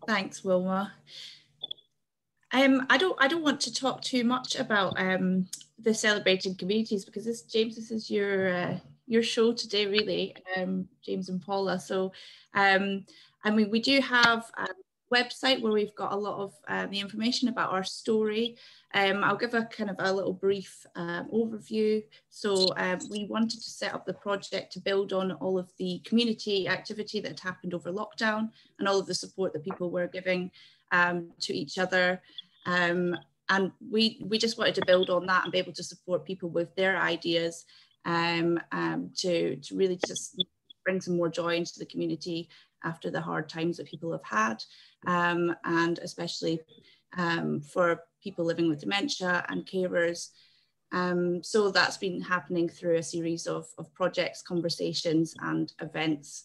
Thanks, Wilma. I don't want to talk too much about the celebrating communities, because James, this is your show today, really, James and Paula. So, I mean, we do have a website where we've got a lot of the information about our story. I'll give a kind of a little brief overview. So we wanted to set up the project to build on all of the community activity that had happened over lockdown and all of the support that people were giving to each other. And we just wanted to build on that and be able to support people with their ideas to really just bring some more joy into the community after the hard times that people have had, and especially for people living with dementia and carers. So that's been happening through a series of projects, conversations and events,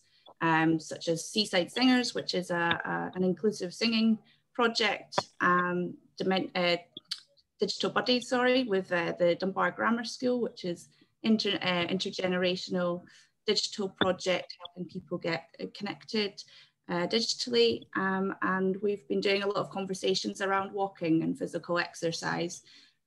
such as Seaside Singers, which is an inclusive singing project, Digital Buddies, sorry, with the Dunbar Grammar School, which is intergenerational digital project helping people get connected digitally, and we've been doing a lot of conversations around walking and physical exercise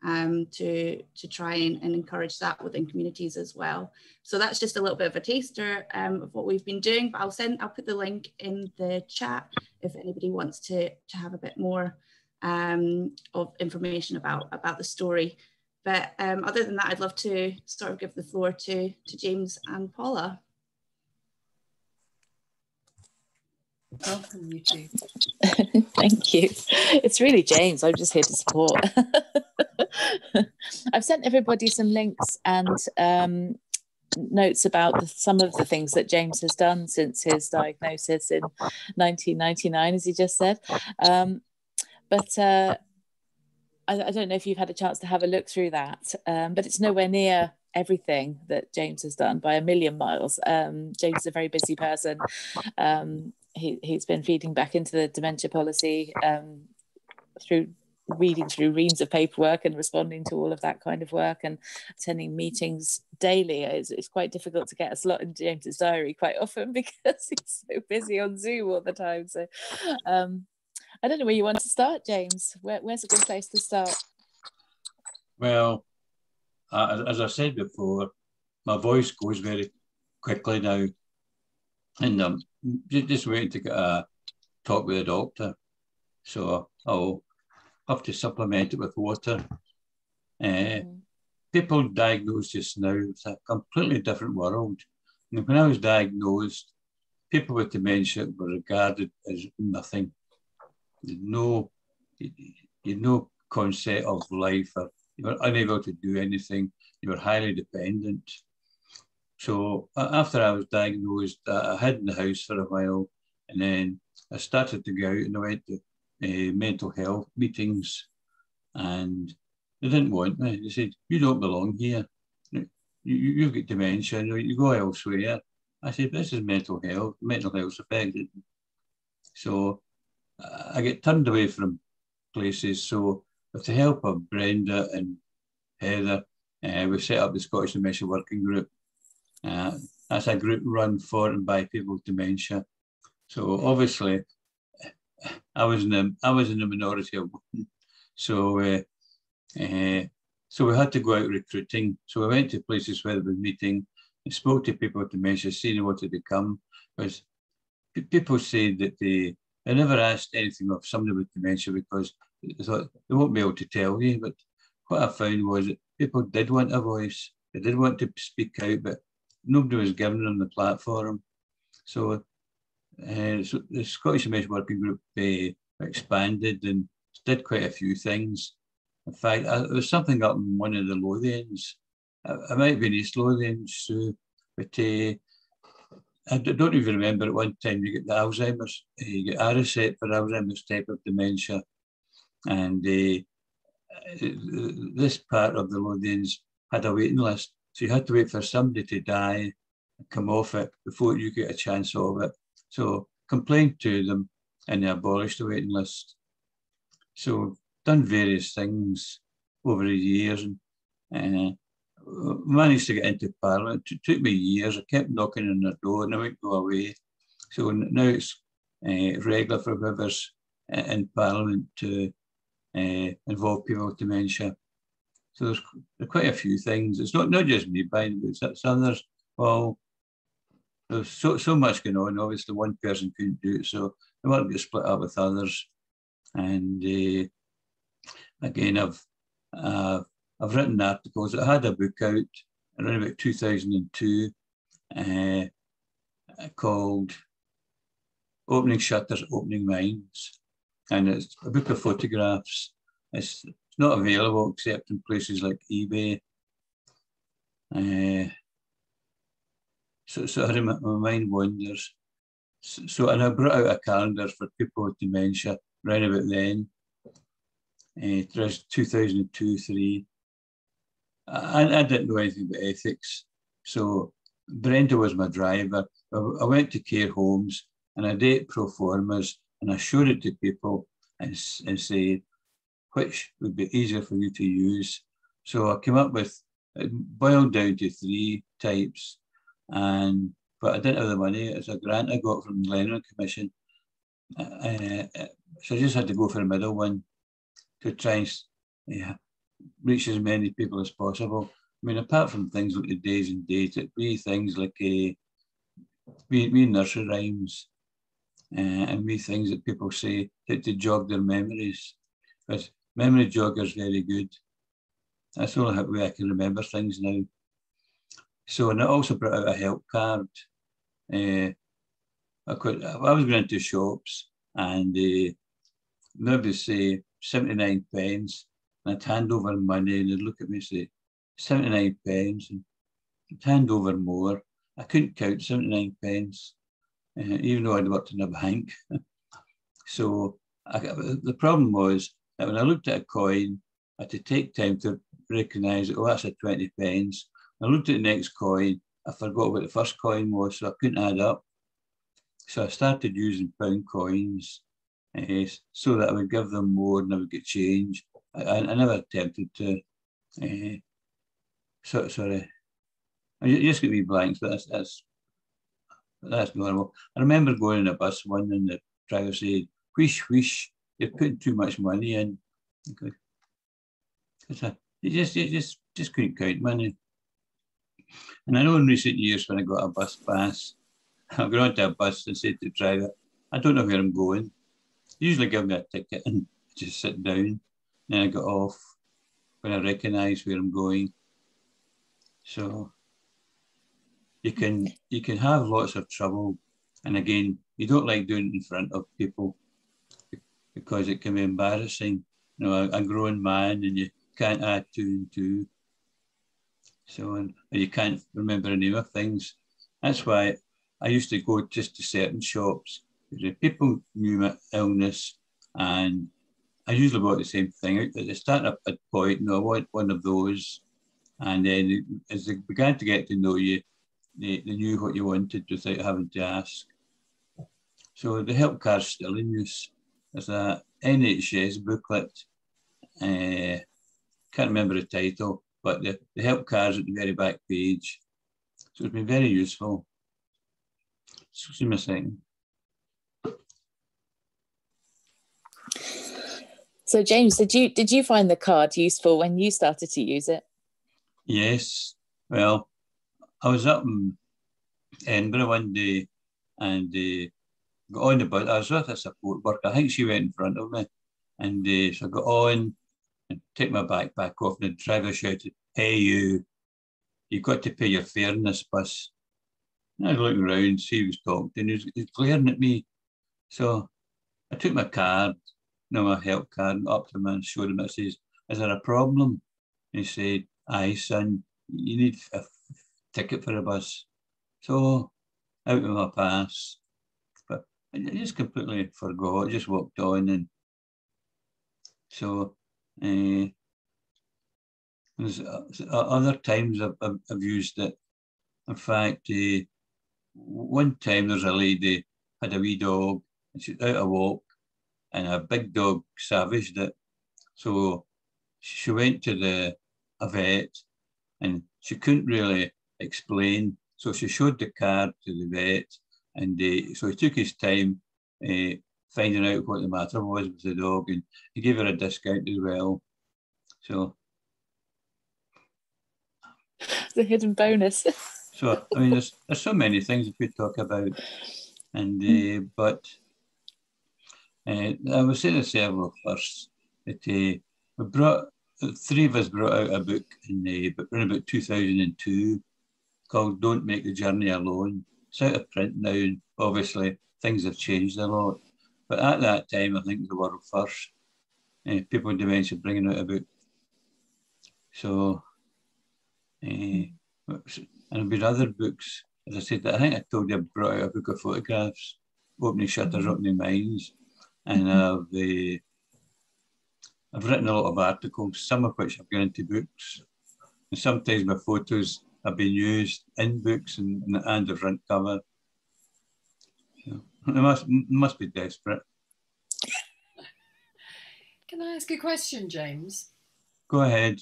to try and encourage that within communities as well. So that's just a little bit of a taster of what we've been doing, but I'll put the link in the chat if anybody wants to have a bit more of information about the story. But other than that, I'd love to sort of give the floor to James and Paula. Welcome, you two. Thank you. It's really James. I'm just here to support. I've sent everybody some links and notes about some of the things that James has done since his diagnosis in 1999, as he just said. But I don't know if you've had a chance to have a look through that, but it's nowhere near everything that James has done by a million miles. James is a very busy person. He's been feeding back into the dementia policy through reading through reams of paperwork and responding to all of that kind of work and attending meetings daily. It's quite difficult to get a slot in James's diary quite often because he's so busy on Zoom all the time. So I don't know where you want to start, James. Where's a good place to start? Well, as I said before, my voice goes very quickly now, and just waiting to get a talk with a doctor. So I'll have to supplement it with water. People diagnosed just now, it's a completely different world. And when I was diagnosed, people with dementia were regarded as nothing. You had no concept of life, or you were unable to do anything. You were highly dependent. So after I was diagnosed, I hid in the house for a while, and then I started to go out and I went to mental health meetings, and they didn't want me. They said, "You don't belong here. You've got dementia, you go elsewhere." I said, "This is mental health's affected." So I get turned away from places. So with the help of Brenda and Heather, we set up the Scottish Dementia Working Group. That's a group run for and by people with dementia. So obviously, I was in the minority of one. So we had to go out recruiting. So we went to places where there was meeting and spoke to people with dementia, seeing what it become. Because people say that they never asked anything of somebody with dementia because they thought they won't be able to tell you. But what I found was that people did want a voice. They did want to speak out, but nobody was giving them the platform. So, so the Scottish Dementia Working Group expanded and did quite a few things. In fact, there was something up in one of the Lothians. I might have been East Lothians, so, but I don't even remember at one time you get the Alzheimer's, you get Aricept for Alzheimer's type of dementia. And this part of the Lothians had a waiting list. So you had to wait for somebody to die and come off it before you get a chance of it. So complained to them and they abolished the waiting list. So done various things over the years and managed to get into Parliament. It took me years. I kept knocking on their door and I wouldn't go away. So now it's regular for whoever's in Parliament to involve people with dementia. So there's quite a few things. It's not just me buying it, it's others. Well, there's so much going on. Obviously, one person couldn't do it, so the work gets split up with others. And again, I've written articles. I had a book out around about 2002 called Opening Shutters, Opening Minds. And it's a book of photographs. It's not available except in places like eBay. So my mind wanders. So, and I brought out a calendar for people with dementia around about then. It was 2002-03. I didn't know anything about ethics. So Brenda was my driver. I went to care homes and I did pro formas and I showed it to people and said, which would be easier for you to use. So I came up with, it boiled down to 3 types, but I didn't have the money. It's a grant I got from the Lennon Commission. So I just had to go for the middle one to try and reach as many people as possible. I mean, apart from things like the days and dates, it'd be things like me nursery rhymes and me things that people say to jog their memories. Because memory jogger's very good. That's the only way I can remember things now. So, and I also brought out a help card. I was going into shops and maybe say 79 pence, and I'd hand over money and they'd look at me and say, 79 pence, and I'd hand over more. I couldn't count 79 pence, even though I'd worked in a bank. So the problem was that when I looked at a coin, I had to take time to recognise that, oh, that's a 20 pence. I looked at the next coin, I forgot what the first coin was, so I couldn't add up. So I started using pound coins so that I would give them more and I would get change. I never attempted to, sorry, I just get me blanks, but that's normal. I remember going in a bus one and the driver said, whoosh, whoosh, you're putting too much money in. You just couldn't count money. And I know in recent years when I got a bus pass, I got onto a bus and said to the driver, I don't know where I'm going. They usually give me a ticket and just sit down. Then I got off when I recognise where I'm going. So you can have lots of trouble. And again, you don't like doing it in front of people because it can be embarrassing. You know, a grown man and you can't add 2 and 2. So, and you can't remember the name of things. That's why I used to go just to certain shops. People knew my illness and I usually bought the same thing. At the start of a point, I want one of those. And then as they began to get to know you, they knew what you wanted without having to ask. So the help card's still in use. There's a NHS booklet. Can't remember the title, but the help card's at the very back page. So it's been very useful. Excuse me a second. So James, did you find the card useful when you started to use it? Yes. Well, I was up in Edinburgh one day and got on the bus. I was with a support worker. I think she went in front of me. And so I got on and took my backpack off and the driver shouted, hey, you've got to pay your fare in this bus. And I was looking around, see who was talking and he was glaring at me. So I took my card, my help card, up to him and showed him. I says, is there a problem? And he said, aye, son, you need a ticket for a bus. So out with my pass. But I just completely forgot, I just walked on. And so there's other times I've used it. In fact, one time there's a lady had a wee dog and she's out a walk and a big dog savaged it. So she went to a vet and she couldn't really explain. So she showed the card to the vet and so he took his time finding out what the matter was with the dog, and he gave her a discount as well. So the hidden bonus. So I mean, there's so many things we could talk about, and but I was saying to several first that we brought three of us brought out a book around about 2002 called "Don't Make the Journey Alone." It's out of print now, and obviously things have changed a lot. But at that time, I think the world first, people with dementia bringing out a book. So. And there'll be other books. As I said, I think I told you I brought out a book of photographs, opening shutters, opening minds, and I've written a lot of articles, some of which have gone into books. And sometimes my photos have been used in books and the front cover. So they must be desperate. Can I ask a question, James? Go ahead.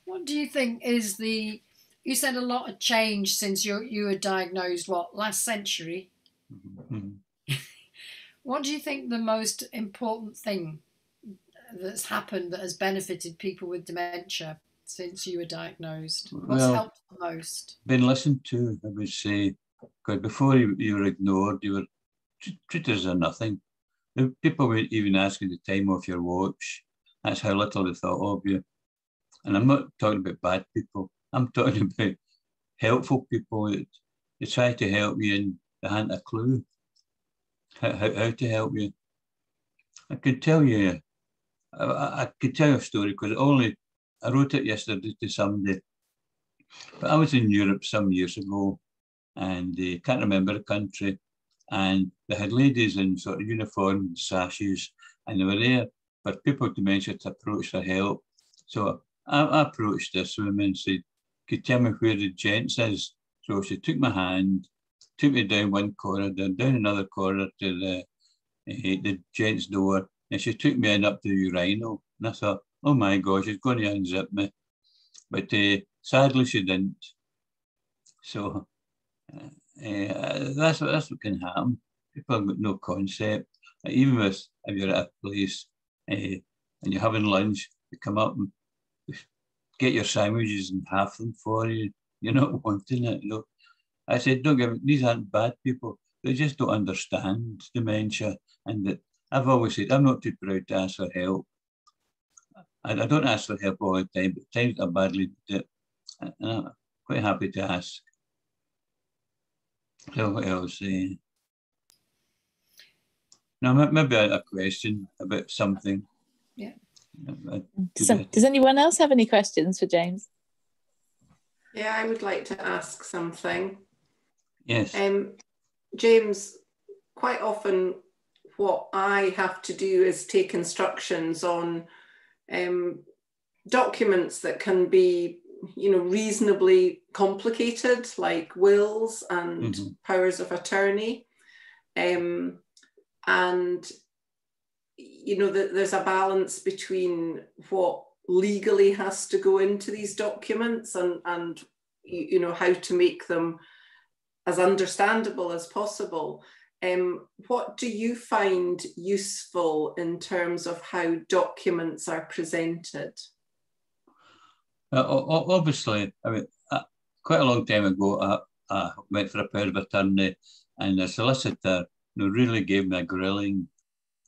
What do you think is you said a lot of change since you were diagnosed, last century? Mm-hmm. What do you think the most important thing that's happened that has benefited people with dementia since you were diagnosed? What's helped the most? Been listened to, I would say, because before you were ignored, you were treated as a nothing. People would even ask you the time of your watch. That's how little they thought of you. And I'm not talking about bad people. I'm talking about helpful people that they try to help you and they hadn't a clue how to help you. I could tell you, I could tell you a story because I wrote it yesterday to somebody. But I was in Europe some years ago and can't remember the country. And they had ladies in sort of uniform and sashes, and they were there for people with dementia to approach for help. So I approached this woman and said, could you tell me where the gents is? So she took my hand, took me down one corridor, down another corridor to the gents' door, and she took me in up to the urinal. And I thought, oh my gosh, she's going to unzip me. But sadly, she didn't. So that's what can happen. People have got no concept. Even if you're at a place and you're having lunch, they come up and get your sandwiches and half them for you. You're not wanting it. You know? I said, don't get me, these aren't bad people. They just don't understand dementia. And that I've always said, I'm not too proud to ask for help. I don't ask for help all the time, but times I badly need it. And I'm quite happy to ask. So what else? Now, maybe a question about something. Yeah. Does anyone else have any questions for James? Yeah, I would like to ask something. Yes. James, quite often what I have to do is take instructions on documents that can be, reasonably complicated, like wills and powers of attorney. And there's a balance between what legally has to go into these documents and how to make them as understandable as possible. What do you find useful in terms of how documents are presented? Obviously, I mean, quite a long time ago, I went for a power of attorney, and the solicitor really gave me a grilling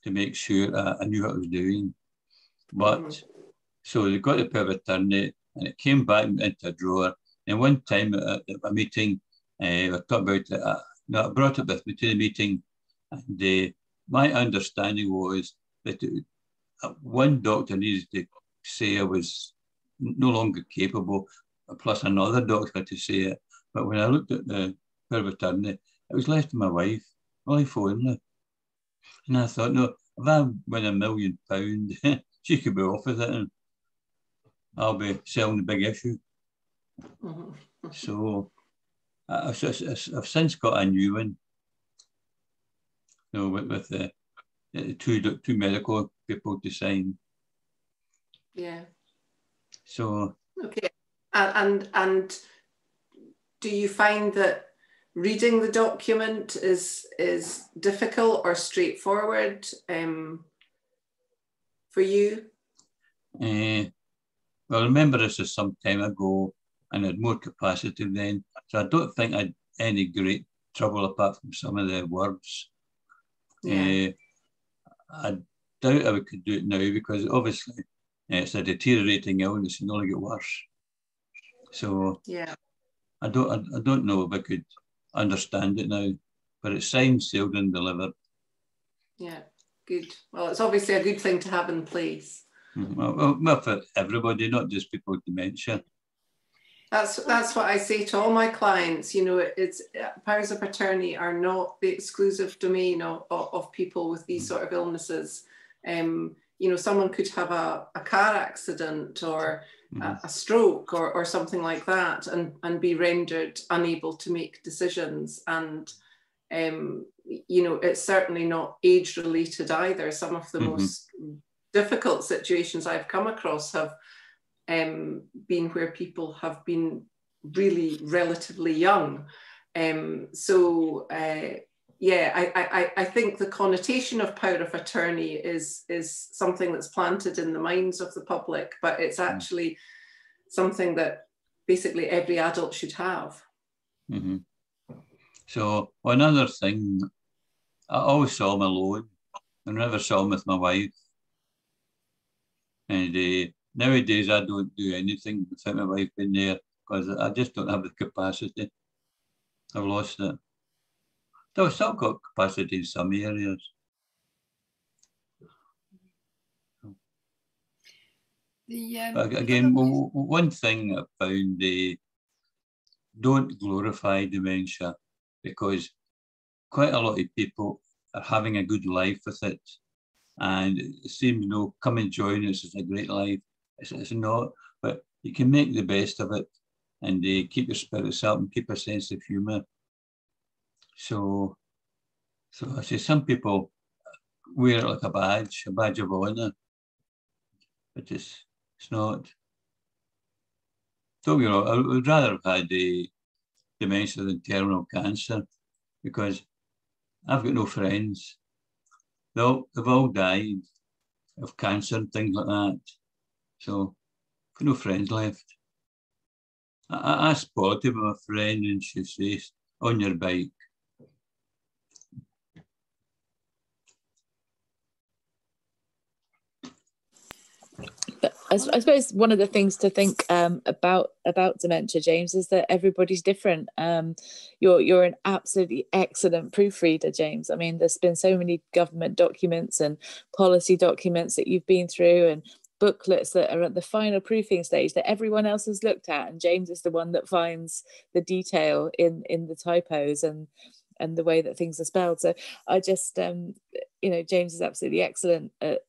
to make sure I knew what I was doing. But so they got the power of attorney, and it came back into a drawer. And one time at a meeting, I talked about it. I brought it with me to the meeting, and my understanding was that one doctor needed to say I was no longer capable, plus another doctor had to say it. But when I looked at the power of attorney, it was left to my wife, only only. And I thought, no, if I win £1 million, she could be off with it, and I'll be selling the big issue. So I've since got a new one, with the two medical people to sign. Yeah. So okay, and do you find that reading the document is difficult or straightforward for you? Well, I remember this was some time ago and I had more capacity then. So I don't think I had any great trouble apart from some of the words. Yeah. I doubt I could do it now because obviously it's a deteriorating illness and only get worse. So yeah, I don't know if I could understand it now, but it's signed, sealed and delivered. Yeah, good. Well, it's obviously a good thing to have in place. Well, for everybody, not just people with dementia. That's what I say to all my clients. You know, it's powers of attorney are not the exclusive domain of people with these sort of illnesses. You know, someone could have a car accident or a stroke or something like that and be rendered unable to make decisions. And, you know, it's certainly not age related either. Some of the most difficult situations I've come across have been where people have been really relatively young. Yeah, I think the connotation of power of attorney is something that's planted in the minds of the public, but it's actually something that basically every adult should have. So another thing, I always saw him alone. I never saw him with my wife. And nowadays I don't do anything without my wife being there because I just don't have the capacity. I've lost it. So I've still got capacity in some areas. But again, one thing I found, don't glorify dementia because quite a lot of people are having a good life with it. And it seems, you know, come and join us, it's a great life. It's not, but you can make the best of it and keep your spirits up and keep a sense of humour. So I say some people wear it like a badge of honour, but it's not. Don't get me wrong, I would rather have had dementia than terminal cancer because I've got no friends. They've all died of cancer and things like that. So I've got no friends left. I asked Paula to be my friend and she says, on your bike. But I suppose one of the things to think about dementia, James, is that everybody's different. You're an absolutely excellent proofreader, James. I mean, there's been so many government documents and policy documents that you've been through and booklets that are at the final proofing stage that everyone else has looked at, and James is the one that finds the detail in the typos and the way that things are spelled. So I just, you know, James is absolutely excellent at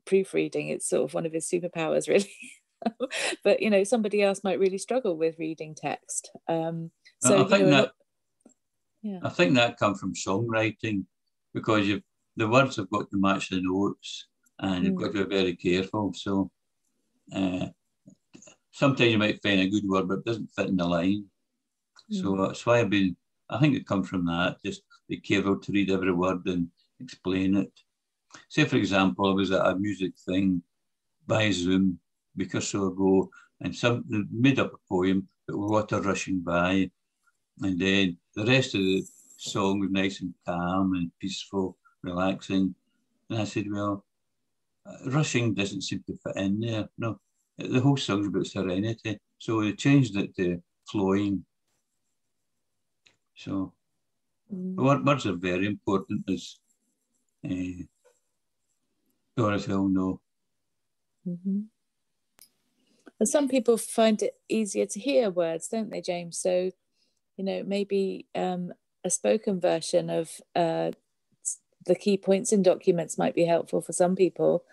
proofreading. It's sort of one of his superpowers, really. But you know, somebody else might really struggle with reading text. So I think that comes from songwriting because the words have got to match the notes and you've got to be very careful. So sometimes you might find a good word but it doesn't fit in the line. So that's why I think it comes from that. Just be careful to read every word and explain it. Say, for example, I was at a music thing by Zoom a week or so ago, and they made up a poem about water rushing by, and then the rest of the song was nice and calm and peaceful, relaxing. And I said, well, rushing doesn't seem to fit in there. No, the whole song's about serenity. So they changed it to flowing. So words are very important, as Dorothy will know. And some people find it easier to hear words, don't they, James? So, you know, maybe a spoken version of the key points in documents might be helpful for some people.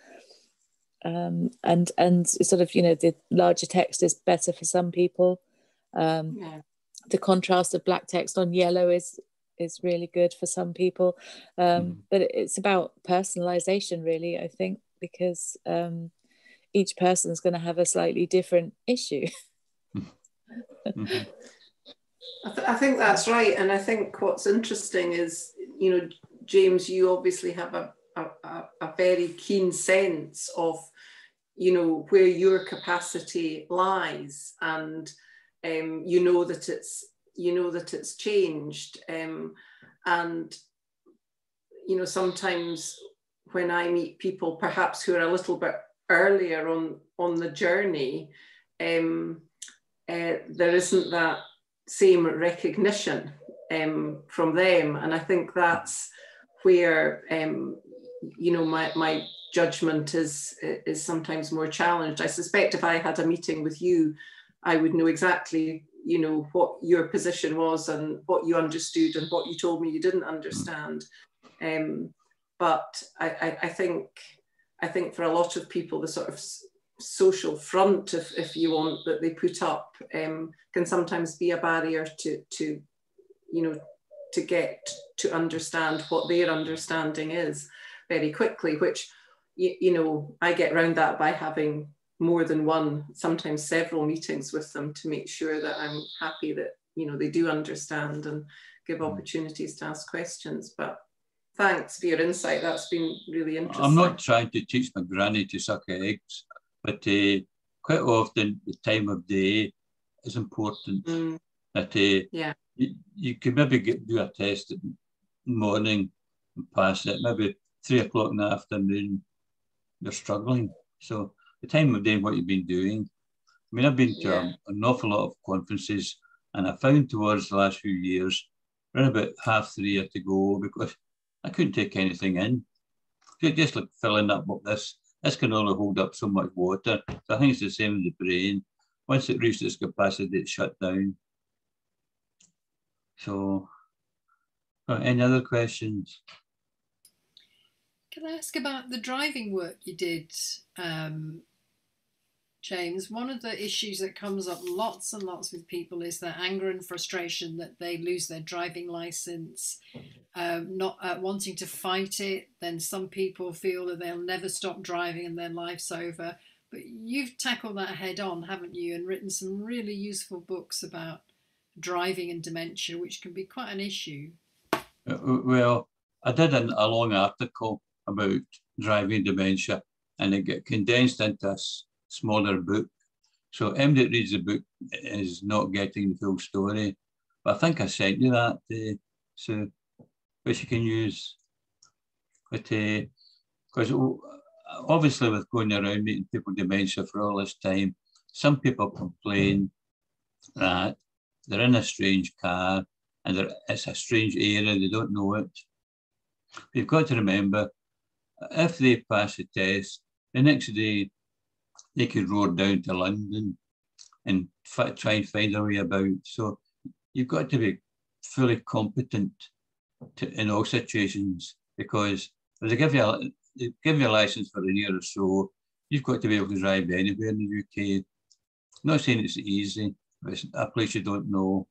And sort of, you know, the larger text is better for some people. The contrast of black text on yellow is really good for some people. But it's about personalization, really, I think, because each person's going to have a slightly different issue. I think that's right. And I think what's interesting is, you know, James, you obviously have a very keen sense of, you know, where your capacity lies, and you know that it's changed. And, you know, sometimes when I meet people perhaps who are a little bit earlier on the journey, there isn't that same recognition from them. And I think that's where, you know, my judgment is sometimes more challenged. I suspect if I had a meeting with you, I would know exactly, you know, what your position was and what you understood and what you told me you didn't understand. But I think for a lot of people, the sort of social front, if you want, that they put up can sometimes be a barrier to you know, to get to understand what their understanding is very quickly, which, you know, I get around that by having more than one, sometimes several meetings with them to make sure that I'm happy that, you know, they do understand and give opportunities to ask questions. But thanks for your insight. That's been really interesting. I'm not trying to teach my granny to suck eggs, but quite often the time of day is important. That yeah, you could maybe do a test in the morning and pass it. Maybe 3 o'clock in the afternoon, you're struggling. So the time of day, what you've been doing. I mean, I've been to an awful lot of conferences, and I found towards the last few years, around about 2:30 to go, because I couldn't take anything in. Just like filling up this can only hold up so much water. So I think it's the same with the brain. Once it reaches its capacity, it's shut down. So, any other questions? Can I ask about the driving work you did, James? One of the issues that comes up lots and lots with people is their anger and frustration that they lose their driving license, not wanting to fight it. Then some people feel that they'll never stop driving and their life's over. But you've tackled that head on, haven't you, and written some really useful books about driving and dementia, which can be quite an issue. Well, I did a long article about driving dementia, and it got condensed into a smaller book. So anybody that reads the book is not getting the full story. But I think I sent you that, so which you can use. But because obviously with going around meeting people with dementia for all this time, some people complain that they're in a strange car and it's a strange area, they don't know it. You've got to remember, if they pass the test, the next day they could roar down to London and try and find their way about. So you've got to be fully competent in all situations, because if they give you a license for a year or so, you've got to be able to drive anywhere in the UK. I'm not saying it's easy, but it's a place you don't know.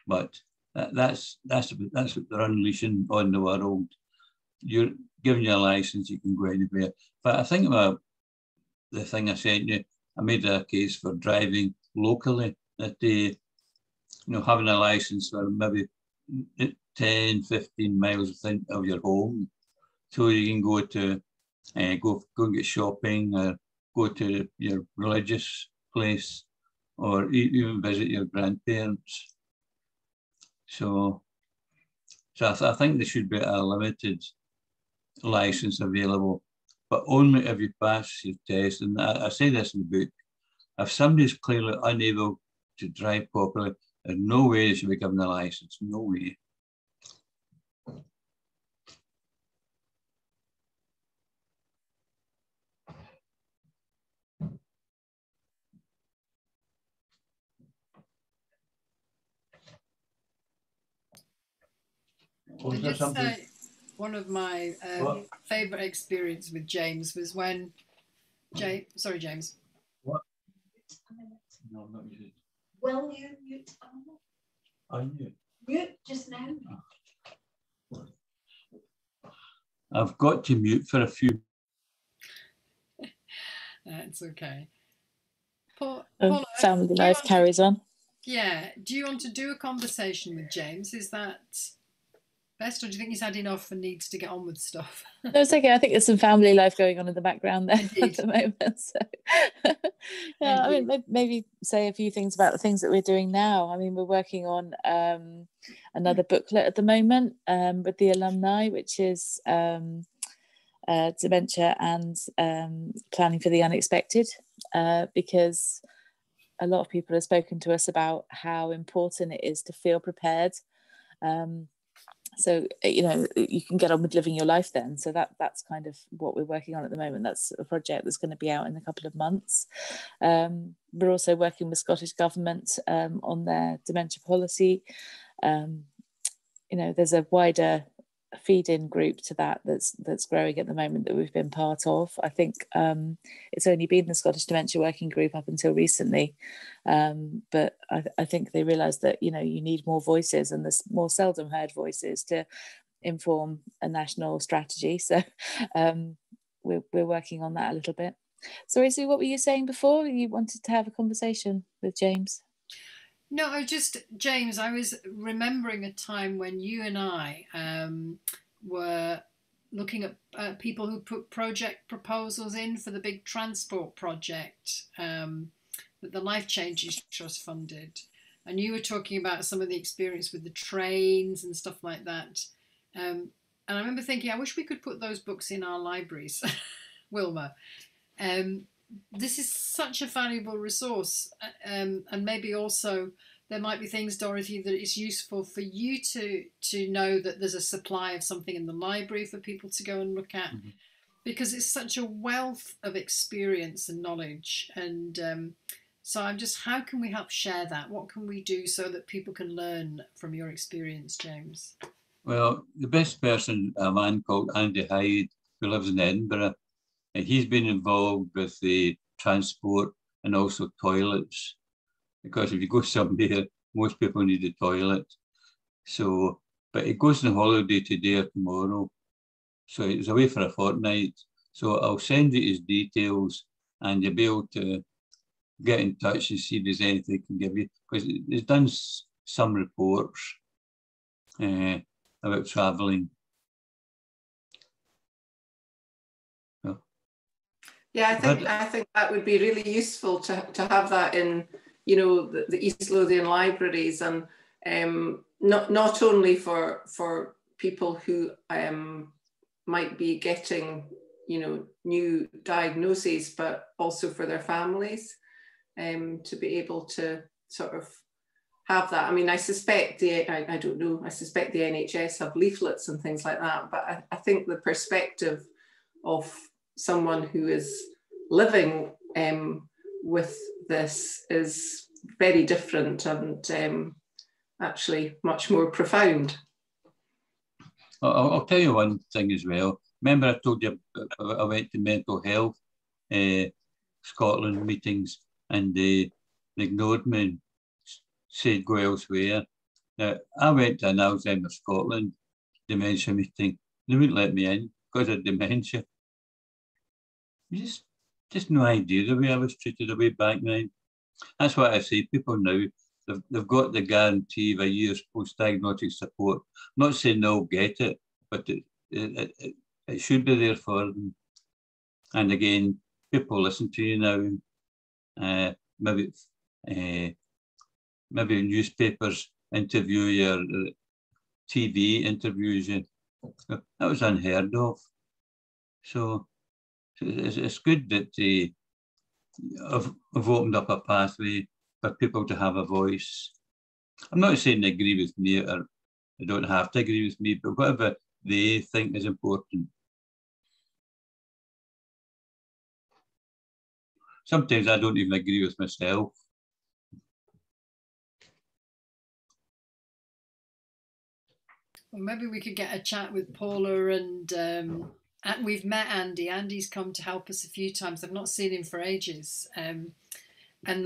But that's what they're unleashing on the world. You're giving you a license, you can go anywhere. But I think about the thing I sent you, I made a case for driving locally, that having a license for maybe 10, 15 miles of your home, so you can go to go and get shopping, or go to your religious place, or even visit your grandparents. So I think there should be a limited license available, but only if you pass your test. And I say this in the book: if somebody's clearly unable to drive properly, there's no way they should be given a license. No way. I just say one of my favourite experience with James was when sorry, James. What? No, I'm not muted. Will you mute? Are you? Mute just now. I've got to mute for a few. That's okay. Paula, family life carries on. Yeah. Do you want to do a conversation with James? Is that best, or do you think he's had enough and needs to get on with stuff? No, it's okay. I think there's some family life going on in the background there Indeed. at the moment. So, yeah, I mean, maybe say a few things about the things that we're doing now. I mean, we're working on another booklet at the moment with the alumni, which is dementia and planning for the unexpected, because a lot of people have spoken to us about how important it is to feel prepared. So, you know, you can get on with living your life then. So that's kind of what we're working on at the moment. That's a project that's going to be out in a couple of months. We're also working with Scottish Government on their dementia policy. You know, there's a wider feed-in group to that's growing at the moment that we've been part of. I think it's only been the Scottish Dementia Working Group up until recently, but I think they realised that, you know, you need more voices, and there's more seldom heard voices to inform a national strategy. So we're working on that a little bit. Sorry, Sue, what were you saying before? You wanted to have a conversation with James? No, James, I was remembering a time when you and I were looking at people who put project proposals in for the big transport project that the Life Changes Trust funded. And you were talking about some of the experience with the trains and stuff like that. And I remember thinking, I wish we could put those books in our libraries, Wilma. This is such a valuable resource, and maybe also there might be things, Dorothy, that it's useful for you to know that there's a supply of something in the library for people to go and look at, because it's such a wealth of experience and knowledge. And so I'm just, how can we help share that? What can we do so that people can learn from your experience, James? Well, the best person, a man called Andy Hyde, who lives in Edinburgh. He's been involved with the transport and also toilets, because if you go somewhere, most people need a toilet. So, but he goes on holiday today or tomorrow. So he's away for a fortnight. So I'll send you his details, and you'll be able to get in touch and see if there's anything he can give you. Because he's done some reports about travelling. Yeah, I think that would be really useful to have that in, you know, the East Lothian libraries, and not only for people who might be getting, you know, new diagnoses, but also for their families, to be able to sort of have that. I mean, I suspect I don't know, I suspect the NHS have leaflets and things like that, but I think the perspective of someone who is living with this is very different, and actually much more profound. I'll tell you one thing as well. Remember I told you I went to mental health Scotland meetings, and they ignored me and said go elsewhere. Now, I went to an Alzheimer's Scotland dementia meeting. They wouldn't let me in because of dementia. Just no idea the way I was treated away back then. That's what I say. People now, they've got the guarantee of a year's post-diagnostic support. I'm not saying they'll get it, but it should be there for them. And again, people listen to you now. Maybe newspapers interview you, or TV interviews you. That was unheard of. So it's good that they have opened up a pathway for people to have a voice. I'm not saying they agree with me, or they don't have to agree with me, but whatever they think is important. Sometimes I don't even agree with myself. Well, maybe we could get a chat with Paula, and we've met Andy. Andy's come to help us a few times. I've not seen him for ages. And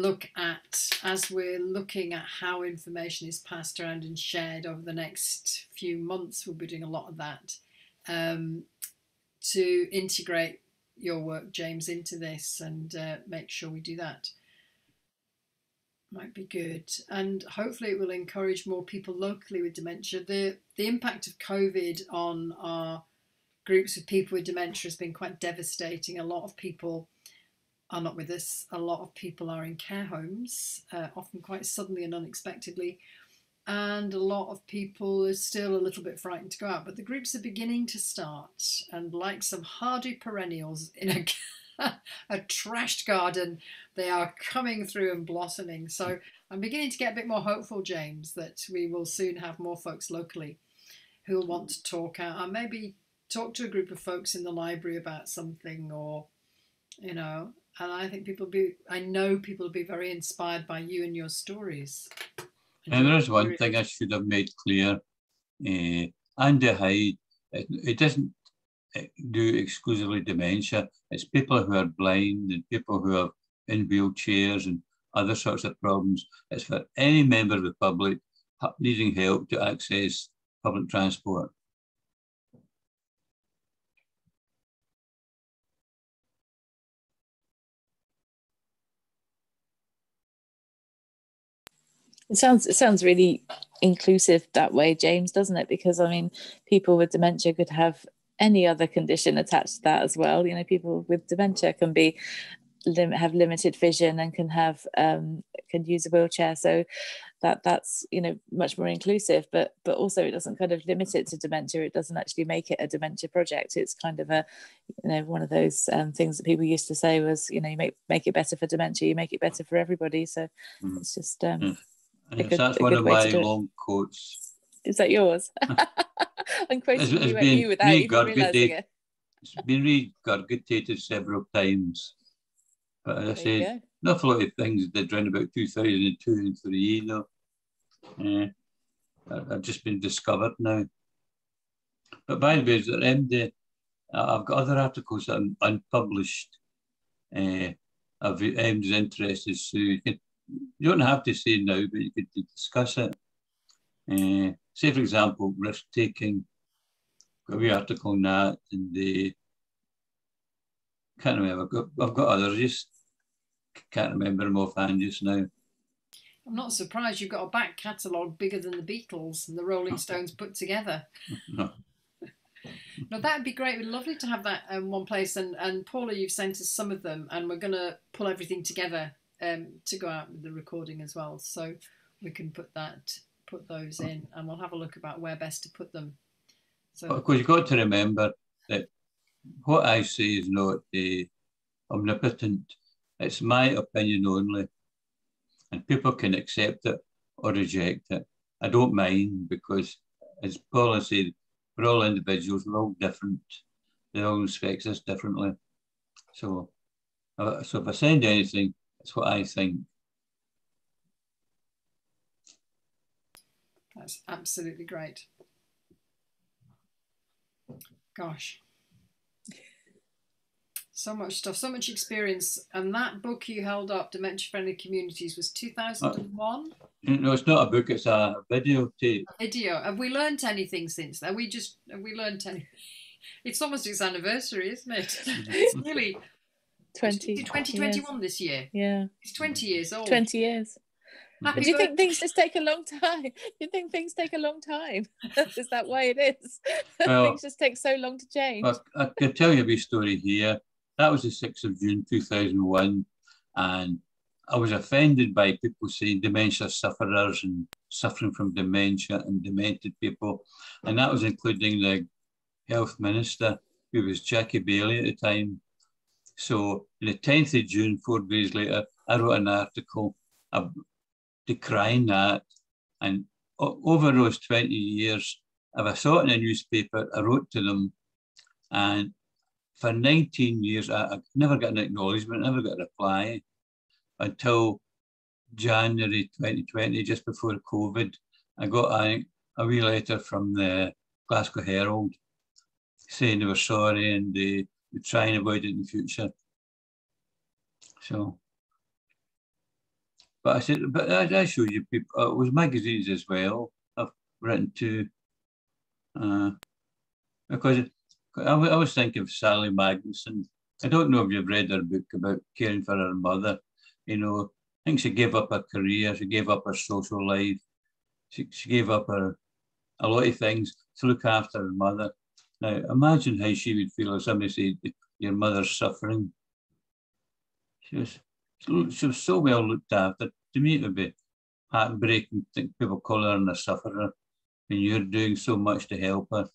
look at, as we're looking at how information is passed around and shared over the next few months, we'll be doing a lot of that, to integrate your work, James, into this, and make sure we do that. Might be good, and hopefully it will encourage more people locally with dementia. The impact of COVID on our groups of people with dementia has been quite devastating. A lot of people are not with us. A lot of people are in care homes, often quite suddenly and unexpectedly. And a lot of people are still a little bit frightened to go out. But the groups are beginning to start, and like some hardy perennials in a trashed garden, they are coming through and blossoming. So I'm beginning to get a bit more hopeful, James, that we will soon have more folks locally who will want to talk out and maybe talk to a group of folks in the library about something, or, you know, and I think I know people will be very inspired by you and your stories. And there is one thing I should have made clear. Andy Hyde, it doesn't do exclusively dementia. It's people who are blind and people who are in wheelchairs and other sorts of problems. It's for any member of the public needing help to access public transport. It sounds really inclusive that way, James, doesn't it? Because I mean, people with dementia could have any other condition attached to that as well. You know, people with dementia can have limited vision and can use a wheelchair. So that's, you know, much more inclusive. But also it doesn't kind of limit it to dementia. It doesn't actually make it a dementia project. It's kind of one of those things that people used to say was, you know, you make it better for dementia, you make it better for everybody. So it's just that's one of my long quotes. Is that yours? I'm quoting you at you without even realising it. It's been regurgitated several times. But as I said, an awful lot of things did around about 2002 and 3, you know. I've just been discovered now. But by the way, I've got other articles that are unpublished of MD's interests, so you don't have to say now, but you could discuss it. Say, for example, risk-taking. Got a wee article on that, and can't remember. I've got others, just can't remember them offhand just now. I'm not surprised you've got a back catalogue bigger than the Beatles and the Rolling Stones put together. No. No, that'd be great. It'd be lovely to have that in one place. And Paula, you've sent us some of them, and we're going to pull everything together to go out with the recording as well. So we can put those in, and we'll have a look about where best to put them. So, of course, you've got to remember that what I say is not omnipotent. It's my opinion only, and people can accept it or reject it. I don't mind, because, as Paula said, we're all individuals, we're all different. They all respect us differently. So if I send anything, it's what I think. That's absolutely great. Gosh. So much stuff, so much experience. And that book you held up, Dementia Friendly Communities, was 2001? No, it's not a book, it's a videotape. A video. Have we learnt anything since then? Have we learnt anything? It's almost its anniversary, isn't it? It's nearly 2021 this year. Yeah. It's 20 years old. 20 years. Happy But do you think things just take a long time? You think things take a long time? Is that why it is? Well, things just take so long to change. Well, I can tell you a wee story here. That was the 6th of June 2001, and I was offended by people saying dementia sufferers and suffering from dementia and demented people, and that was including the health minister, who was Jackie Bailey at the time. So on the 10th of June, 4 days later, I wrote an article decrying that, and over those 20 years, if I saw it in a newspaper, I wrote to them, and for 19 years, I never got an acknowledgement, never got a reply, until January 2020, just before COVID. I got a wee letter from the Glasgow Herald saying they were sorry and they would try and avoid it in the future. So, but I said, but I showed you people, it was magazines as well, I've written to, because I was thinking of Sally Magnuson. I don't know if you've read her book about caring for her mother. You know, I think she gave up her career, she gave up her social life, she gave up a lot of things to look after her mother. Now, imagine how she would feel if somebody said, your mother's suffering. She was so well looked after. To me, it would be heartbreaking to think people call her a sufferer when you're doing so much to help her.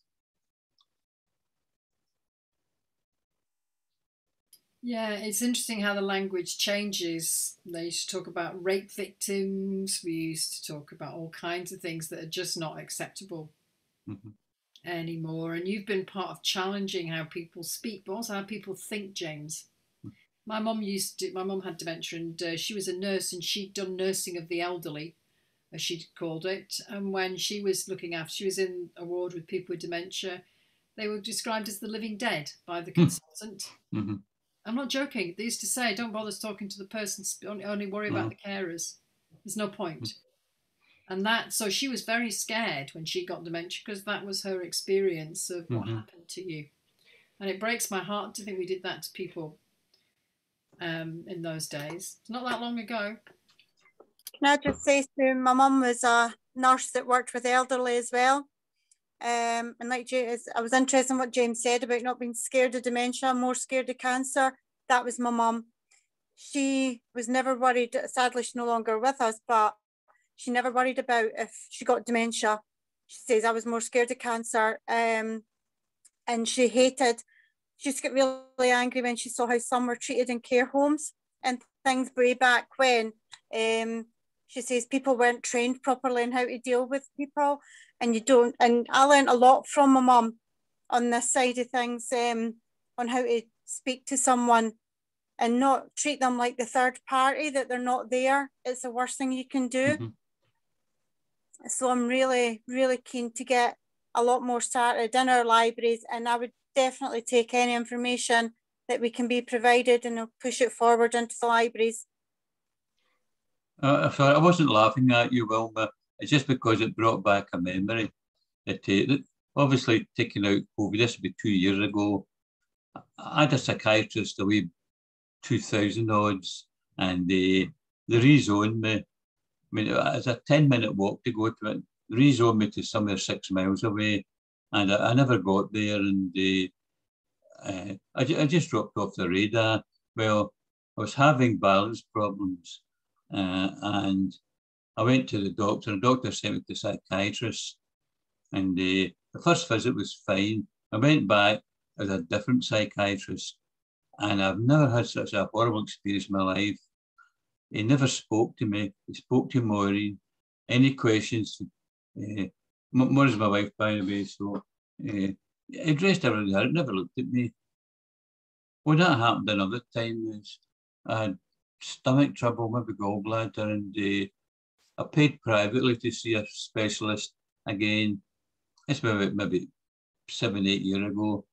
Yeah, it's interesting how the language changes. They used to talk about rape victims. We used to talk about all kinds of things that are just not acceptable anymore. And you've been part of challenging how people speak, but also how people think, James. My mum had dementia, and she was a nurse, and she'd done nursing of the elderly, as she'd called it. And when she was she was in a ward with people with dementia, they were described as the living dead by the consultant. I'm not joking. They used to say, don't bother talking to the person, only worry about the carers. There's no point. And so she was very scared when she got dementia, because that was her experience of what happened to you. And it breaks my heart to think we did that to people in those days. It's not that long ago. Can I just say, Sue, my mum was a nurse that worked with elderly as well. And like I was interested in what James said about not being scared of dementia, more scared of cancer. That was my mum. She was never worried. Sadly, she's no longer with us, but she never worried about if she got dementia. She says, I was more scared of cancer. And she used to get really angry when she saw how some were treated in care homes and things way back when. She says people weren't trained properly in how to deal with people, and I learned a lot from my mum on this side of things, on how to speak to someone and not treat them like the third party, that they're not there. It's the worst thing you can do. So I'm really, really keen to get a lot more started in our libraries, and I would definitely take any information that we can be provided and I'll push it forward into the libraries. Sorry, I wasn't laughing at you, Wilma. It's just because it brought back a memory. Obviously, taking out COVID, this would be 2 years ago. I had a psychiatrist away 2000 odds, and they rezoned me. I mean, it's a 10-minute walk to go to it. They rezoned me to somewhere 6 miles away, and I never got there. And I just dropped off the radar. Well, I was having balance problems. And I went to the doctor. The doctor sent me to the psychiatrist, and the first visit was fine. I went back as a different psychiatrist, and I've never had such a horrible experience in my life. He never spoke to me. He spoke to Maureen. Any questions? Maureen's my wife, by the way, so he addressed everything. He never looked at me. When that happened another time, I had stomach trouble, maybe gallbladder, and I paid privately to see a specialist again. It's maybe 7, 8 years ago.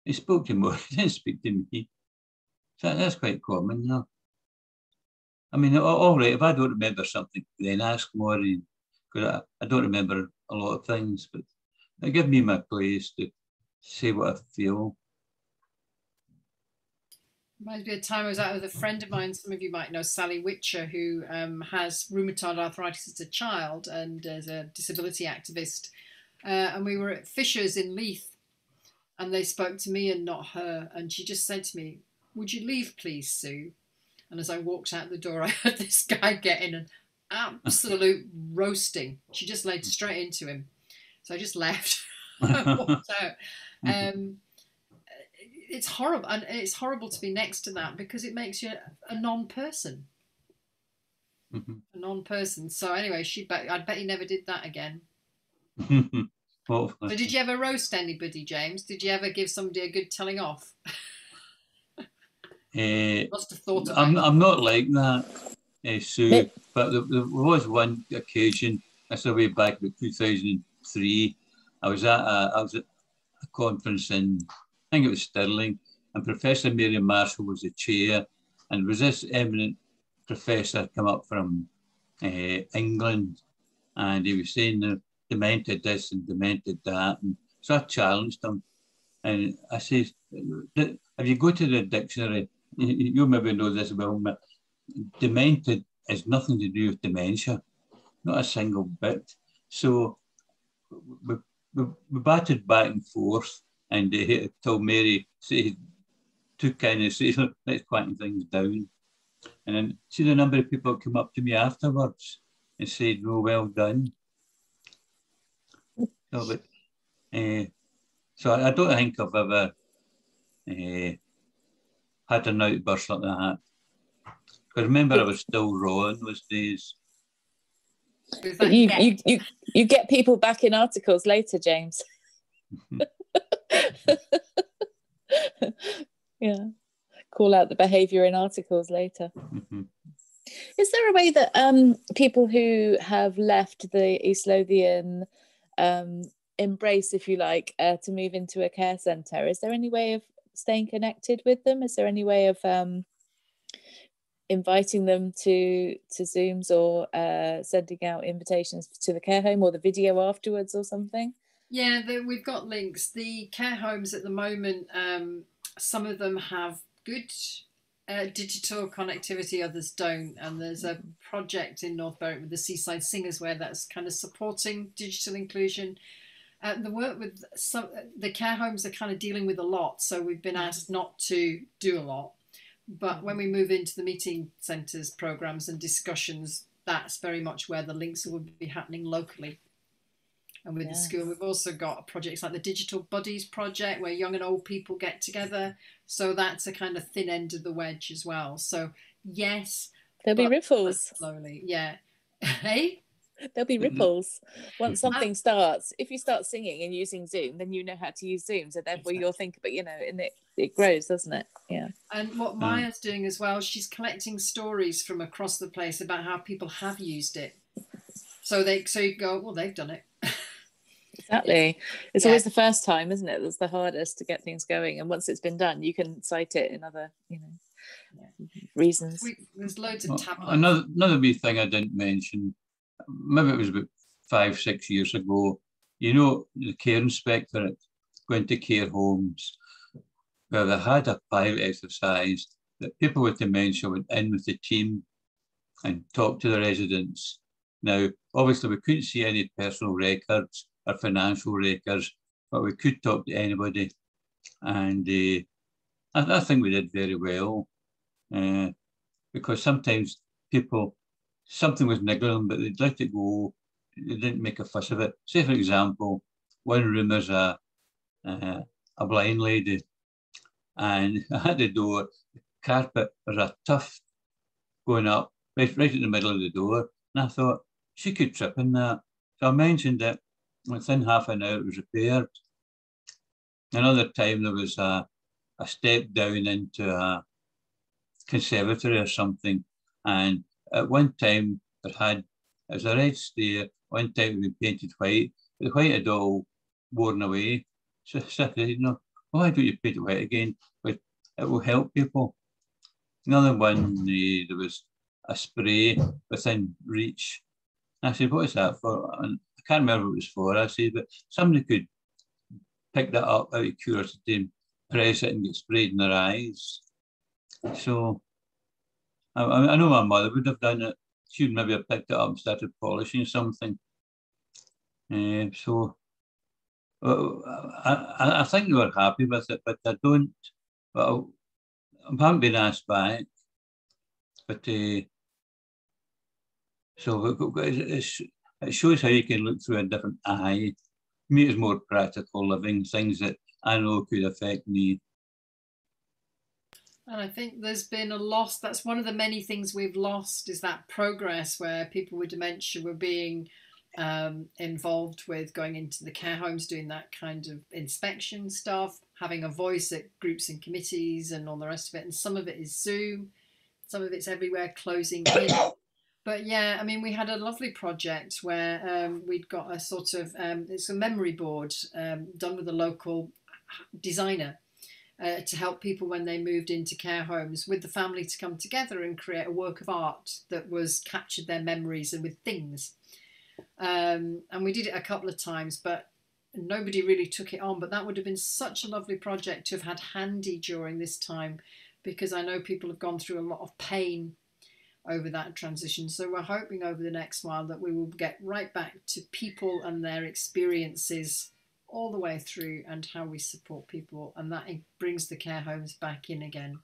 He spoke to me, he didn't speak to me. So that's quite common now. I mean, all right, if I don't remember something, then ask Maureen, because I don't remember a lot of things, but give me my place to say what I feel. Reminds me of a time I was out with a friend of mine, some of you might know Sally Witcher, who has rheumatoid arthritis as a child and is a disability activist. And we were at Fisher's in Leith, and they spoke to me and not her. And she just said to me, would you leave, please, Sue? And as I walked out the door, I heard this guy getting an absolute roasting. She just laid straight into him. So I just left and walked out. It's horrible, and it's horrible to be next to that because it makes you a non-person. A non-person. So anyway, I bet he never did that again. So did you ever roast anybody, James? Did you ever give somebody a good telling off? Must have thought about it. I'm not like that, Sue, but there was one occasion, that's way back in 2003. I was at a conference in, I think it was Stirling, and Professor Mary Marshall was the chair, and there was this eminent professor come up from England, and he was saying the demented this and demented that, and so I challenged him, and I said, if you go to the dictionary, you maybe know this well, demented it's nothing to do with dementia, not a single bit. So we batted back and forth, and till Mary took kind of say, let's quieten things down. And then see the number of people come up to me afterwards and said, "No, well done." So, but so I don't think I've ever had an outburst like that. Because remember, I was still raw in those days. But you get people back in articles later, James. Yeah, call out the behaviour in articles later. Mm-hmm. Is there a way that people who have left the East Lothian embrace, if you like, to move into a care centre? Is there any way of staying connected with them? Is there any way of inviting them to Zooms or sending out invitations to the care home or the video afterwards or something? Yeah, we've got links. The care homes at the moment, some of them have good digital connectivity, others don't. And there's a project in North Berwick with the Seaside Singers where that's kind of supporting digital inclusion. The work with the care homes are kind of dealing with a lot, so we've been asked not to do a lot. But when we move into the meeting centres programmes and discussions, that's very much where the links will be happening locally. And with the school, we've also got projects like the Digital Buddies project where young and old people get together. So that's a kind of thin end of the wedge as well. So yes. There'll be ripples. Slowly, yeah. Hey? There'll be ripples. Once something starts, if you start singing and using Zoom, then you know how to use Zoom. So therefore you'll think, but and it grows, doesn't it? Yeah. And what Maya's doing as well, she's collecting stories from across the place about how people have used it. So you go, well, they've done it. Exactly. It's always the first time, isn't it? That's the hardest to get things going. And once it's been done, you can cite it in other, reasons. There's loads of tablets. Another wee thing I didn't mention, maybe it was about 5-6 years ago, the care inspector going to care homes where they had a pilot exercise that people with dementia went in with the team and talked to the residents. Now, obviously, we couldn't see any personal records or financial records, but we could talk to anybody. And I think we did very well because sometimes something was niggling, but they'd let it go. They didn't make a fuss of it. Say, for example, one room is a blind lady, and at the door, the carpet was a tuft going up right in the middle of the door. And I thought, she could trip in that. So I mentioned it. Within half an hour, it was repaired. Another time, there was a step down into a conservatory or something. And at one time, it was a red stair. One time, it had been painted white. But the white had all worn away. So I said, why don't you paint it white again? But it will help people. Another one, there was a spray within reach. I said, what is that for? And I can't remember what it was for. I said, but somebody could pick that up out of curiosity and press it and get sprayed in their eyes. So I know my mother would have done it. She would maybe have picked it up and started polishing something. So I think they were happy with it, but I don't. Well, I haven't been asked back. But so it shows how you can look through a different eye. Me, it's more practical living, things that I know could affect me. And I think there's been a loss. That's one of the many things we've lost, is that progress where people with dementia were being involved with going into the care homes, doing that kind of inspection stuff, having a voice at groups and committees and all the rest of it. And some of it is Zoom, some of it's everywhere closing in. But yeah, I mean, we had a lovely project where we'd got a sort of, it's a memory board done with a local designer to help people when they moved into care homes with the family to come together and create a work of art that was captured their memories and with things. And we did it a couple of times, but nobody really took it on. But that would have been such a lovely project to have had handy during this time, because I know people have gone through a lot of pain over that transition. So we're hoping over the next while that we will get right back to people and their experiences all the way through, and how we support people, and that brings the care homes back in again.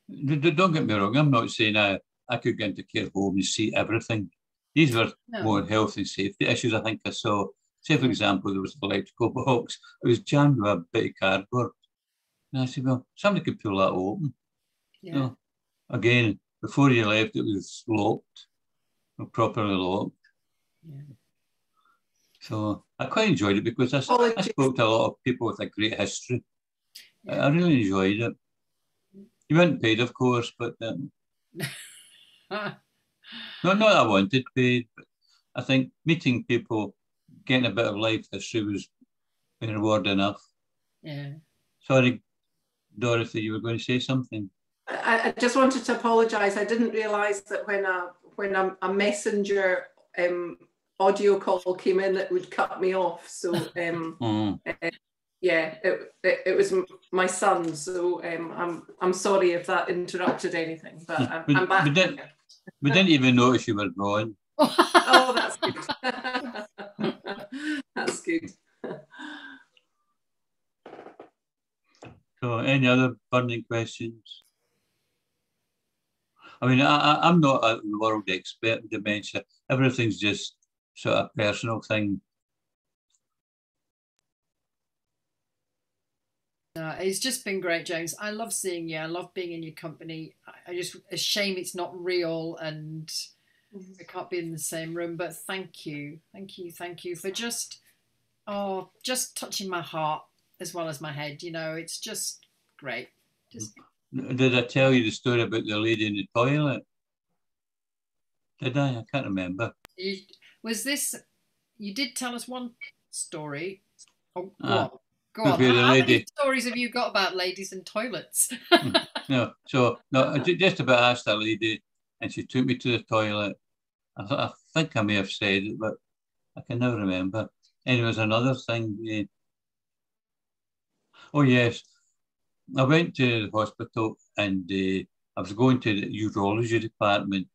Don't get me wrong, I'm not saying I could get into care home and see everything. These were more health and safety issues. I think I saw, say for example, there was an electrical box, it was jammed with a bit of cardboard. And I said, well, somebody could pull that open. Yeah. You know, again, before you left, it was locked, properly locked. Yeah. So I quite enjoyed it because I spoke to a lot of people with a great history. Yeah. I really enjoyed it. You weren't paid, of course, but not that I wanted paid, but I think meeting people, getting a bit of life history was reward enough. Yeah. Sorry, Dorothy, you were going to say something. I just wanted to apologise. I didn't realise that when a messenger audio call came in, it would cut me off. So yeah, it was my son. So I'm sorry if that interrupted anything, but I'm back. We didn't even notice you were gone. Oh, that's good. That's good. So, any other burning questions? I mean, I'm not a world expert in dementia. Everything's just sort of a personal thing. It's just been great, James. I love seeing you. I love being in your company. It's a shame it's not real and we can't be in the same room, but thank you for just touching my heart as well as my head. You know, it's just great. Did I tell you the story about the lady in the toilet? Did I? I can't remember. You did tell us one story. Oh, go on. How many stories have you got about ladies and toilets? No, I just about asked a lady and she took me to the toilet. I think I may have said it, but I can never remember. And there was another thing. Oh, yes. I went to the hospital and I was going to the urology department.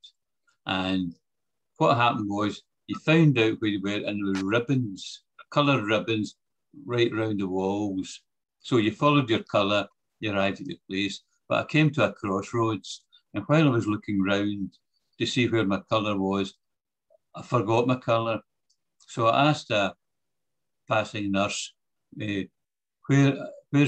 And what happened was he found out where you were, and there were ribbons, coloured ribbons, right round the walls. So you followed your colour, you arrived at your place. But I came to a crossroads, and while I was looking round to see where my colour was, I forgot my colour. So I asked a passing nurse, where's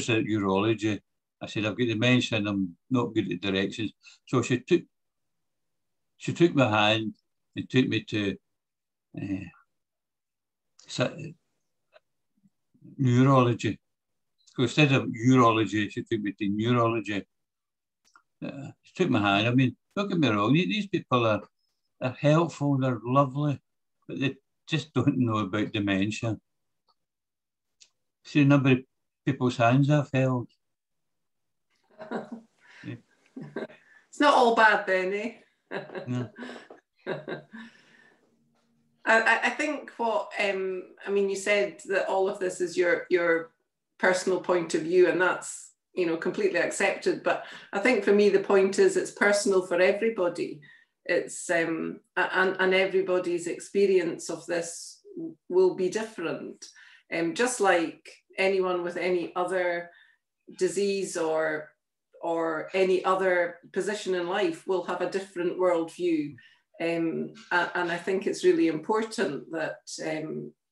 the urology? I said, I've got dementia and I'm not good at directions. So she took my hand and took me to neurology. So instead of urology, she took me to neurology. She took my hand. I mean, don't get me wrong, these people are helpful, they're lovely, but they just don't know about dementia. See a number of people's hands I've held. Yeah. It's not all bad then, eh? No. I think what I mean, you said that all of this is your personal point of view, and that's, you know, completely accepted. But I think for me the point is it's personal for everybody. It's and everybody's experience of this will be different. Just like anyone with any other disease or any other position in life will have a different worldview. And I think it's really important that,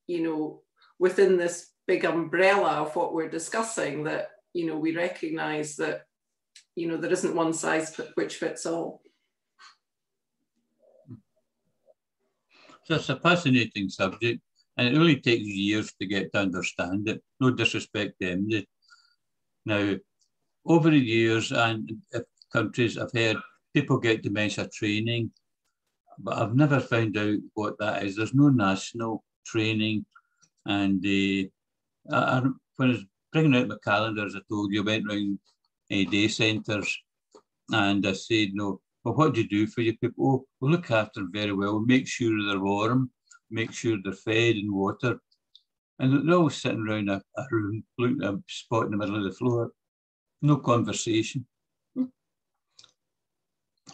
you know, within this big umbrella of what we're discussing, that, you know, we recognise that, you know, there isn't one size which fits all. So it's a fascinating subject, and it really takes years to get to understand it. No disrespect to MD. Now, over the years and countries, I've heard people get dementia training, but I've never found out what that is. There's no national training. And when I was bringing out my calendar, as I told you, I went around day centres and I said, no, well, what do you do for your people? Oh, we'll look after them very well. We'll make sure they're warm, make sure they're fed and water. And they're all sitting around a room, looking at a spot in the middle of the floor. No conversation.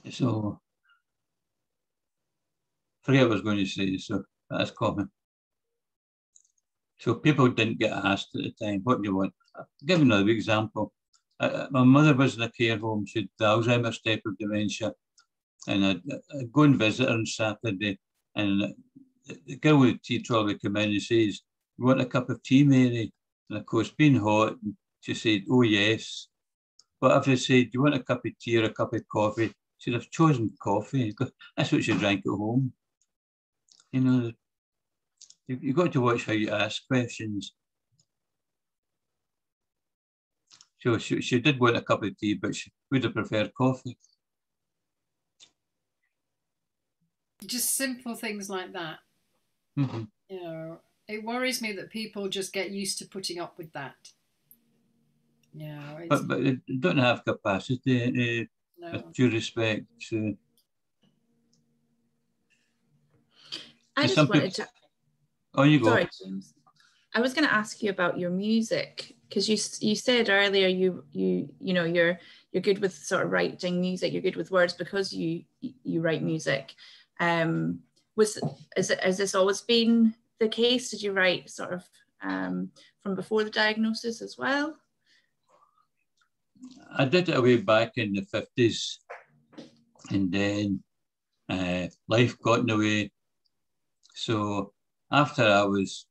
So forget what I was going to say, so that's common. So people didn't get asked at the time, what do you want? I'll give you another example. My mother was in a care home. She had the Alzheimer's type of dementia. And I'd go and visit her on Saturday. And the girl with the tea trolley came in and says, "You want a cup of tea, Mary?" And of course, being hot, she said, "Oh, yes." But if I said, "Do you want a cup of tea or a cup of coffee?" she'd have chosen coffee. That's what she drank at home. You know, you've got to watch how you ask questions. So she did want a cup of tea, but she would have preferred coffee. Just simple things like that. Mm-hmm. You know, it worries me that people just get used to putting up with that. You know, but they don't have capacity, no. with due respect. So I just wanted to. Oh, you go. Sorry, James. I was going to ask you about your music, because you said earlier you know you're good with sort of writing music. You're good with words because you write music. Has this always been the case? Did you write sort of from before the diagnosis as well? I did it way back in the 50s, and then life got in the way. So after I was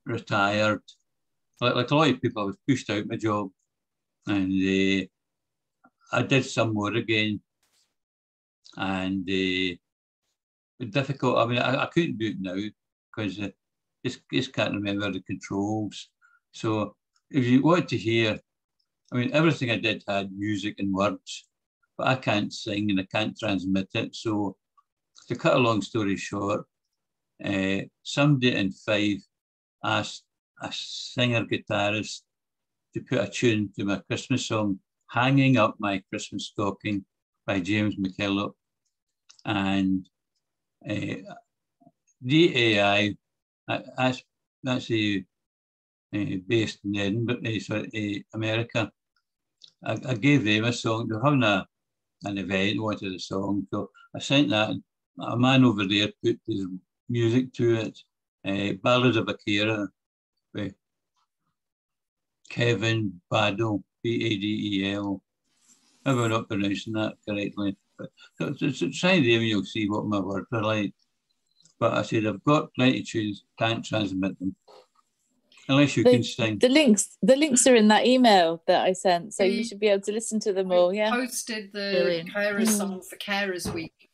retired, like a lot of people, I was pushed out my job, and I did some more again, and difficult. I mean, I couldn't do it now because I just can't remember the controls. So if you want to hear, I mean, everything I did had music and words, but I can't sing and I can't transmit it. So to cut a long story short, somebody in Fife asked a singer-guitarist to put a tune to my Christmas song, "Hanging Up My Christmas Stocking" by James McKillop. And DAI, that's based in Edinburgh, America. I gave them a song. They were having an event, wanted a song. So I sent that. A man over there put his music to it. Ballad of a Carer by Kevin Badel, Badel. Maybe I'm not pronouncing that correctly. But so try them and you'll see what my words are like. But I said, I've got plenty of tunes, can't transmit them. Unless you can sing. The links are in that email that I sent, so you should be able to listen to them all. Yeah. Posted the carers song for Carers Week.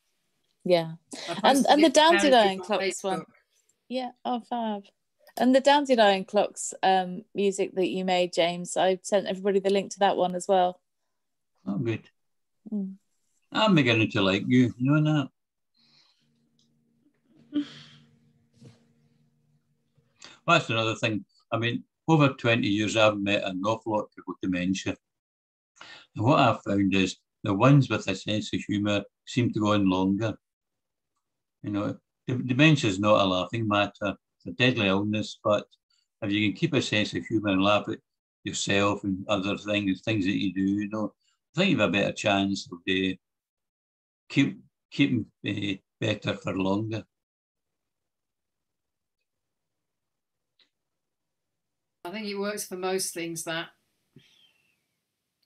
Yeah, and the Dandelion Clocks one. Yeah, oh fab. And the Dandelion Clocks music that you made, James, I sent everybody the link to that one as well. Oh, good. I'm beginning to like you, you know that. Well, that's another thing. I mean, over 20 years, I've met an awful lot of people with dementia. And what I've found is the ones with a sense of humour seem to go on longer. You know, dementia is not a laughing matter. It's a deadly illness, but if you can keep a sense of humour and laugh at yourself and other things that you do, you know, I think you have a better chance of keeping better for longer. I think it works for most things, that.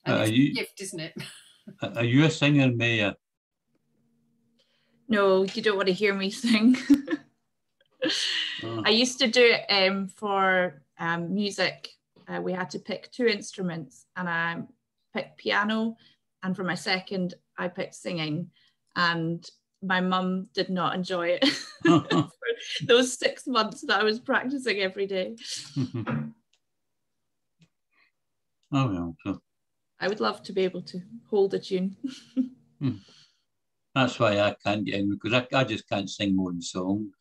And it's a gift, isn't it? Are you a singer, Maya? No, you don't want to hear me sing. I used to do it for music. We had to pick 2 instruments, and I picked piano, and for my second, I picked singing. And my mum did not enjoy it for those 6 months that I was practicing every day. Oh, well, so. I would love to be able to hold a tune. That's why I can't get in, because I just can't sing modern songs.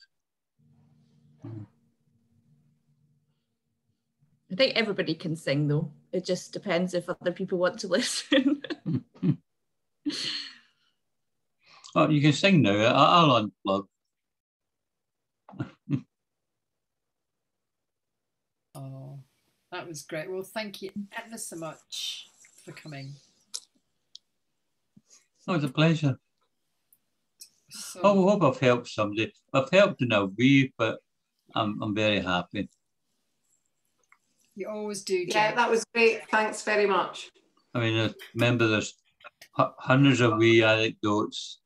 I think everybody can sing, though. It just depends if other people want to listen. Oh, you can sing now. I'll unplug. Oh, that was great. Well, thank you ever so much for coming. Oh, it's a pleasure. So, I hope I've helped somebody. I've helped in a way, but I'm very happy. you always do, James. Yeah, that was great. Thanks very much. I mean, I remember there's hundreds of wee anecdotes,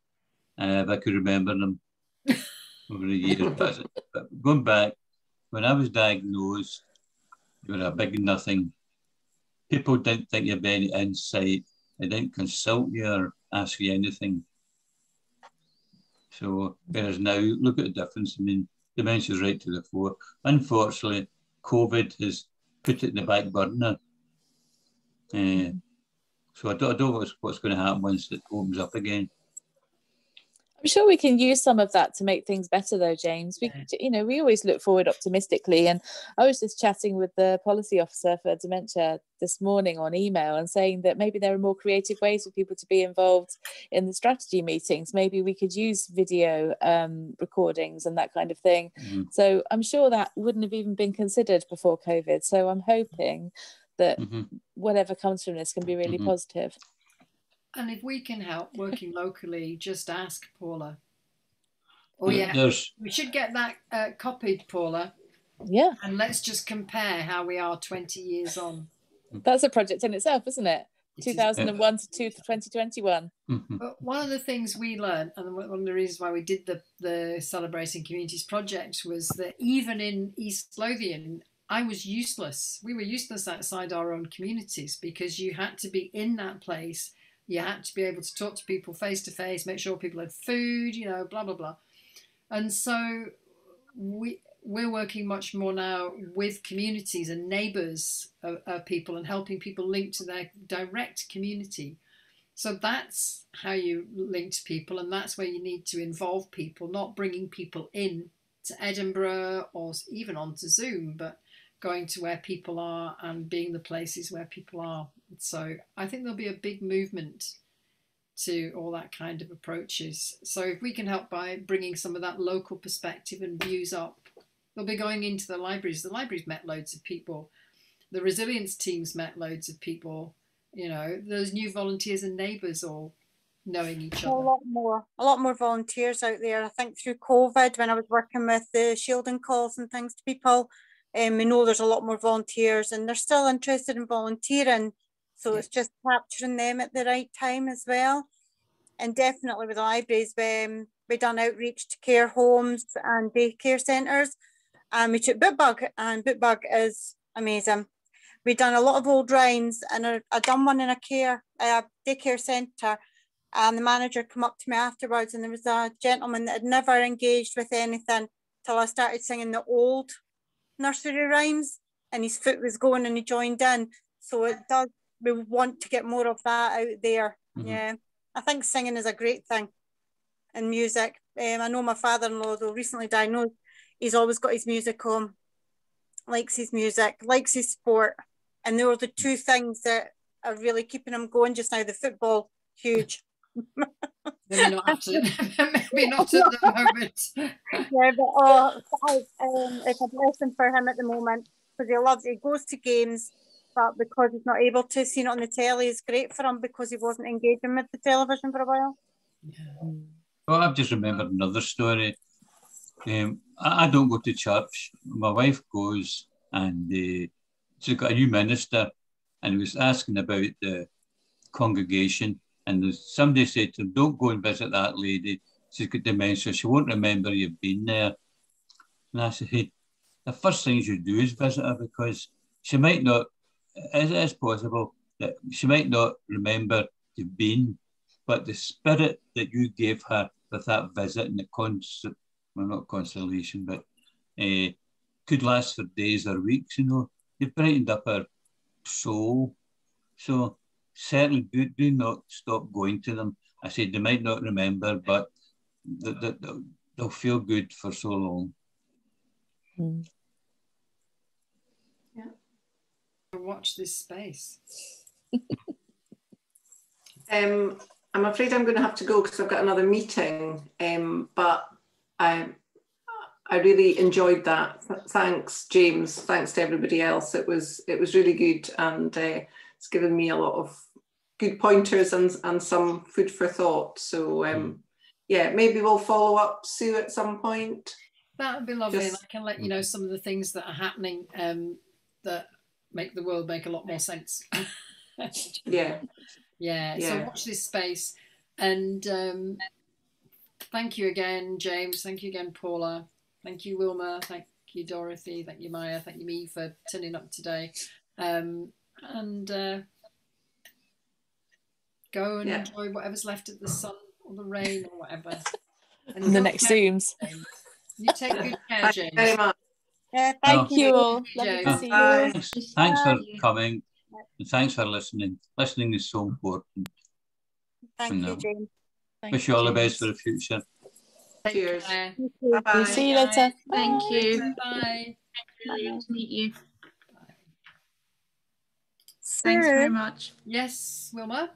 if I could remember them over the years. But going back, when I was diagnosed, you were a big nothing. People didn't think you had any insight. They didn't consult you or ask you anything. So, whereas now, look at the difference. I mean, dementia's right to the fore. Unfortunately, COVID has put it in the back burner. So I don't know what's going to happen once it opens up again. I'm sure we can use some of that to make things better, though, James. We always look forward optimistically. And I was just chatting with the policy officer for dementia this morning on email and saying that maybe there are more creative ways for people to be involved in the strategy meetings. Maybe we could use video recordings and that kind of thing. Mm-hmm. So I'm sure that wouldn't have even been considered before COVID. So I'm hoping that whatever comes from this can be really positive. And if we can help working locally, just ask Paula. We should get that copied, Paula. Yeah. And let's just compare how we are 20 years on. That's a project in itself, isn't it? 2001 to 2021. But one of the things we learned, and one of the reasons why we did the Celebrating Communities project, was that even in East Lothian, I was useless. We were useless outside our own communities because you had to be in that place. You had to be able to talk to people face to face, make sure people had food, blah, blah, blah. And so we're working much more now with communities and neighbours of people and helping people link to their direct community. So that's how you link to people, and that's where you need to involve people, not bringing people in to Edinburgh or even onto Zoom, but going to where people are and being the places where people are. So I think there'll be a big movement to all that kind of approaches. So if we can help by bringing some of that local perspective and views up, they'll be going into the libraries. The libraries met loads of people. The resilience teams met loads of people. Those new volunteers and neighbours all knowing each other. A lot more volunteers out there. I think through COVID, when I was working with the shielding calls and things to people, we know there's a lot more volunteers and they're still interested in volunteering. So it's just capturing them at the right time as well. And definitely with the libraries, we done outreach to care homes and daycare centres. And we took Bookbug, and Bookbug is amazing. We done a lot of old rhymes, and I done one in a daycare centre. And the manager came up to me afterwards, and there was a gentleman that had never engaged with anything till I started singing the old nursery rhymes, and his foot was going and he joined in. So we want to get more of that out there. Yeah, I think singing is a great thing in music. I know my father-in-law, though recently diagnosed, he's always got his music home, likes his music, likes his sport, and they are the two things that are really keeping him going just now. The football, huge. Maybe not at the moment. Yeah, but it's a blessing for him at the moment because he goes to games, but because he's not able to see it on the telly, it's great for him because he wasn't engaging with the television for a while. Yeah. Well, I've just remembered another story. I don't go to church. My wife goes, and she's got a new minister, and he was asking about the congregation. And somebody said to him, don't go and visit that lady. She's got dementia. She won't remember you've been there. And I said, hey, the first thing you should do is visit her because she might not, it is possible that she might not remember you've been, but the spirit that you gave her with that visit and the not consolation, but could last for days or weeks, you've brightened up her soul. So certainly do not stop going to them. I said they might not remember, but they'll feel good for so long. Yeah. Watch this space. I'm afraid I'm going to have to go because I've got another meeting, but I really enjoyed that. Thanks, James. Thanks to everybody else. It was really good, and it's given me a lot of good pointers and some food for thought. So yeah, maybe we'll follow up, Sue, at some point. That would be lovely, and I can let you know some of the things that are happening that make the world make a lot more sense. Yeah. Yeah. So watch this space, and thank you again, James. Thank you again, Paula. Thank you, Wilma. Thank you, Dorothy. Thank you, Maya. Thank you, me, for turning up today. And go and enjoy whatever's left of the sun or the rain or whatever. And the next Zooms. You take good care, James. Thank you very much. Yeah, thank you all. James. Lovely to see you. Thanks for coming, and thanks for listening. Listening is so important. Thank you, James. Wish you all the best for the future. Cheers. Bye-bye. We'll see you later. Thank you. Bye. Nice to meet you. Sue. Thanks very much. Yes, Wilma?